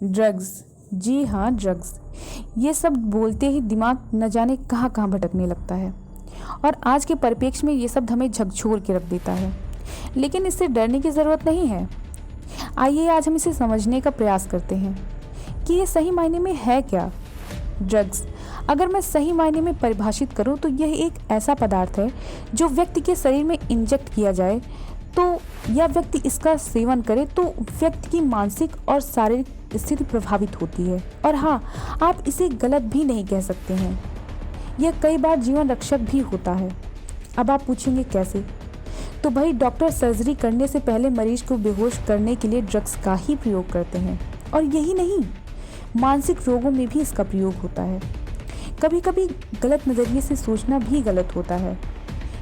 Drugs, जी हाँ drugs. ये सब बोलते ही दिमाग न जाने कहाँ कहाँ भटकने लगता है और आज के परिप्रेक्ष्य में ये शब्द हमें झकझोर के रख देता है। लेकिन इससे डरने की ज़रूरत नहीं है। आइए आज हम इसे समझने का प्रयास करते हैं कि ये सही मायने में है क्या। ड्रग्स अगर मैं सही मायने में परिभाषित करूँ तो यह एक ऐसा पदार्थ है जो व्यक्ति के शरीर में इंजेक्ट किया जाए तो या व्यक्ति इसका सेवन करे तो व्यक्ति की मानसिक और शारीरिक स्थिति प्रभावित होती है। और हाँ, आप इसे गलत भी नहीं कह सकते हैं। यह कई बार जीवन रक्षक भी होता है। अब आप पूछेंगे कैसे? तो भाई डॉक्टर सर्जरी करने से पहले मरीज को बेहोश करने के लिए ड्रग्स का ही प्रयोग करते हैं। और यही नहीं, मानसिक रोगों में भी इसका प्रयोग होता है। कभी कभी गलत नज़रिए से सोचना भी गलत होता है।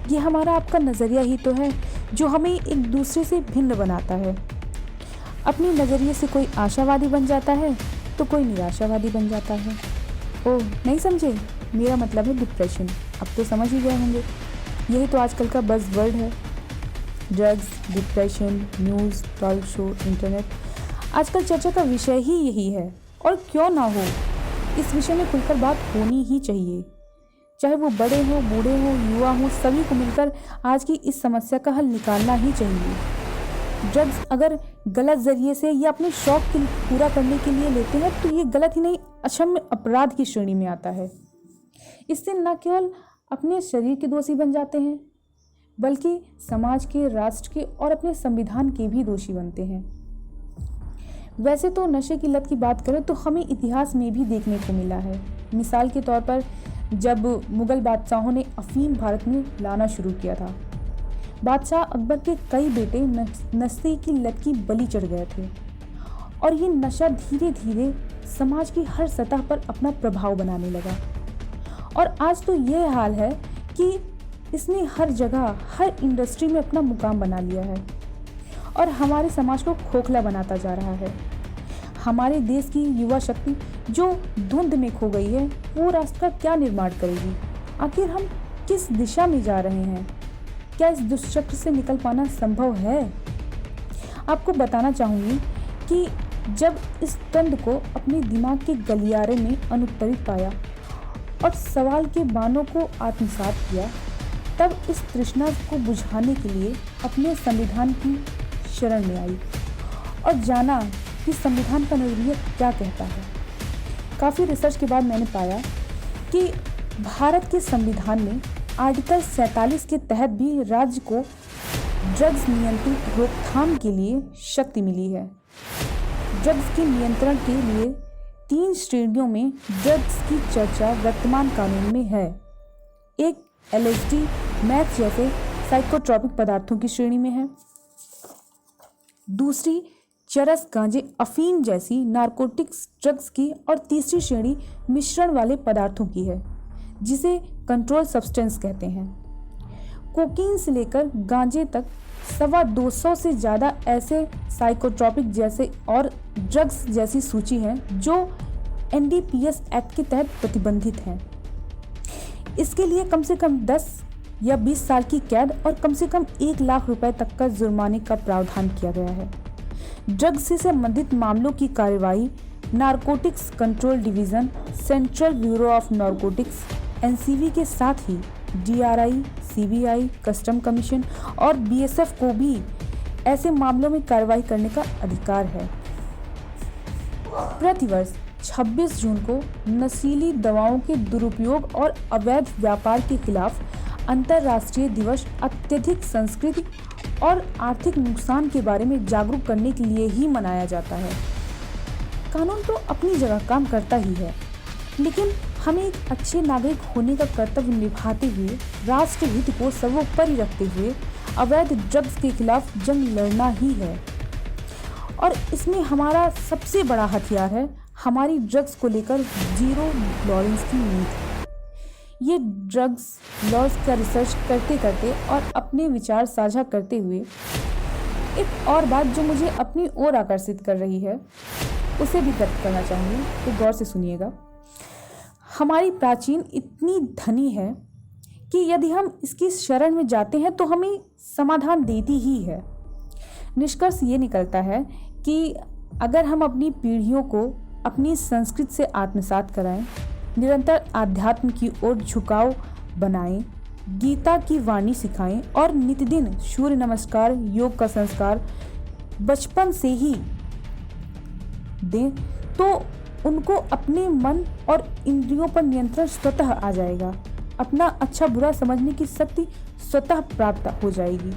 ये हमारा आपका नज़रिया ही तो है जो हमें एक दूसरे से भिन्न बनाता है। अपने नज़रिए से कोई आशावादी बन जाता है तो कोई निराशावादी बन जाता है। ओह नहीं समझे, मेरा मतलब है डिप्रेशन। अब तो समझ ही गए होंगे, यही तो आजकल का बज़ वर्ड है। Drugs, depression, news, talk show, internet, आजकल चर्चा का विषय ही यही है। और क्यों ना हो, इस विषय में खुलकर बात होनी ही चाहिए। चाहे वो बड़े हों, बूढ़े हों, युवा हों, सभी को मिलकर आज की इस समस्या का हल निकालना ही चाहिए। ड्रग्स अगर गलत जरिए से या अपने शौक के पूरा करने के लिए लेते हैं तो ये गलत ही नहीं, अक्षम्य अपराध की श्रेणी में आता है। इससे न केवल अपने शरीर के दोषी बन जाते हैं बल्कि समाज के, राष्ट्र के और अपने संविधान के भी दोषी बनते हैं। वैसे तो नशे की लत की बात करें तो हमें इतिहास में भी देखने को मिला है। मिसाल के तौर पर जब मुगल बादशाहों ने अफीम भारत में लाना शुरू किया था, बादशाह अकबर के कई बेटे नशे की लत की बलि चढ़ गए थे और ये नशा धीरे धीरे समाज की हर सतह पर अपना प्रभाव बनाने लगा। और आज तो यह हाल है कि इसने हर जगह, हर इंडस्ट्री में अपना मुकाम बना लिया है और हमारे समाज को खोखला बनाता जा रहा है। हमारे देश की युवा शक्ति जो धुंध में खो गई है, वो राष्ट्र का क्या निर्माण करेगी? आखिर हम किस दिशा में जा रहे हैं? क्या इस दुष्चक्र से निकल पाना संभव है? आपको बताना चाहूँगी कि जब इस तंत्र को अपने दिमाग के गलियारे में अनुत्तरित पाया और सवाल के बानों को आत्मसात किया, तब इस तृष्णा को बुझाने के लिए अपने संविधान की शरण में आई और जाना कि संविधान का नजरिया क्या कहता है। काफ़ी रिसर्च के बाद मैंने पाया कि भारत के संविधान में आर्टिकल 47 के तहत भी राज्य को ड्रग्स नियंत्रित रोकथाम के लिए शक्ति मिली है। ड्रग्स के नियंत्रण के लिए 3 श्रेणियों में ड्रग्स की चर्चा वर्तमान कानून में है। एक LSD, मैथ जैसे साइकोट्रॉपिक पदार्थों की श्रेणी में है। दूसरी चरस, गांजे, अफीम जैसी नारकोटिक्स ड्रग्स की और तीसरी श्रेणी मिश्रण वाले पदार्थों की है जिसे कंट्रोल सब्सटेंस कहते हैं। कोकीन से लेकर गांजे तक 225 से ज़्यादा ऐसे साइकोट्रॉपिक जैसे और ड्रग्स जैसी सूची है जो NDPS एक्ट के तहत प्रतिबंधित हैं। इसके लिए कम से कम 10 या 20 साल की कैद और कम से कम 1 लाख रुपए तक का जुर्माने का प्रावधान किया गया है। ड्रग्स से संबंधित मामलों की कार्यवाही narcotics control division, central bureau of narcotics NCB के साथ ही DRI, CBI, कस्टम कमीशन और BSF को भी ऐसे मामलों में कार्रवाई करने का अधिकार है। प्रतिवर्ष 26 जून को नशीली दवाओं के दुरुपयोग और अवैध व्यापार के खिलाफ अंतर्राष्ट्रीय दिवस अत्यधिक संस्कृति और आर्थिक नुकसान के बारे में जागरूक करने के लिए ही मनाया जाता है। कानून तो अपनी जगह काम करता ही है, लेकिन हमें एक अच्छे नागरिक होने का कर्तव्य निभाते हुए राष्ट्र हित को सर्वोपरि रखते हुए अवैध ड्रग्स के खिलाफ जंग लड़ना ही है। और इसमें हमारा सबसे बड़ा हथियार है हमारी ड्रग्स को लेकर जीरो टॉलरेंस की नीति। ये ड्रग्स लॉज का रिसर्च करते करते और अपने विचार साझा करते हुए एक और बात जो मुझे अपनी ओर आकर्षित कर रही है उसे भी व्यक्त करना चाहूँगी, तो गौर से सुनिएगा। हमारी प्राचीन इतनी धनी है कि यदि हम इसकी शरण में जाते हैं तो हमें समाधान देती ही है। निष्कर्ष ये निकलता है कि अगर हम अपनी पीढ़ियों को अपनी संस्कृति से आत्मसात कराएं, निरंतर आध्यात्म की ओर झुकाव बनाएं, गीता की वाणी सिखाएं और नित्यदिन सूर्य नमस्कार, योग का संस्कार बचपन से ही दें, तो उनको अपने मन और इंद्रियों पर नियंत्रण स्वतः आ जाएगा। अपना अच्छा बुरा समझने की शक्ति स्वतः प्राप्त हो जाएगी।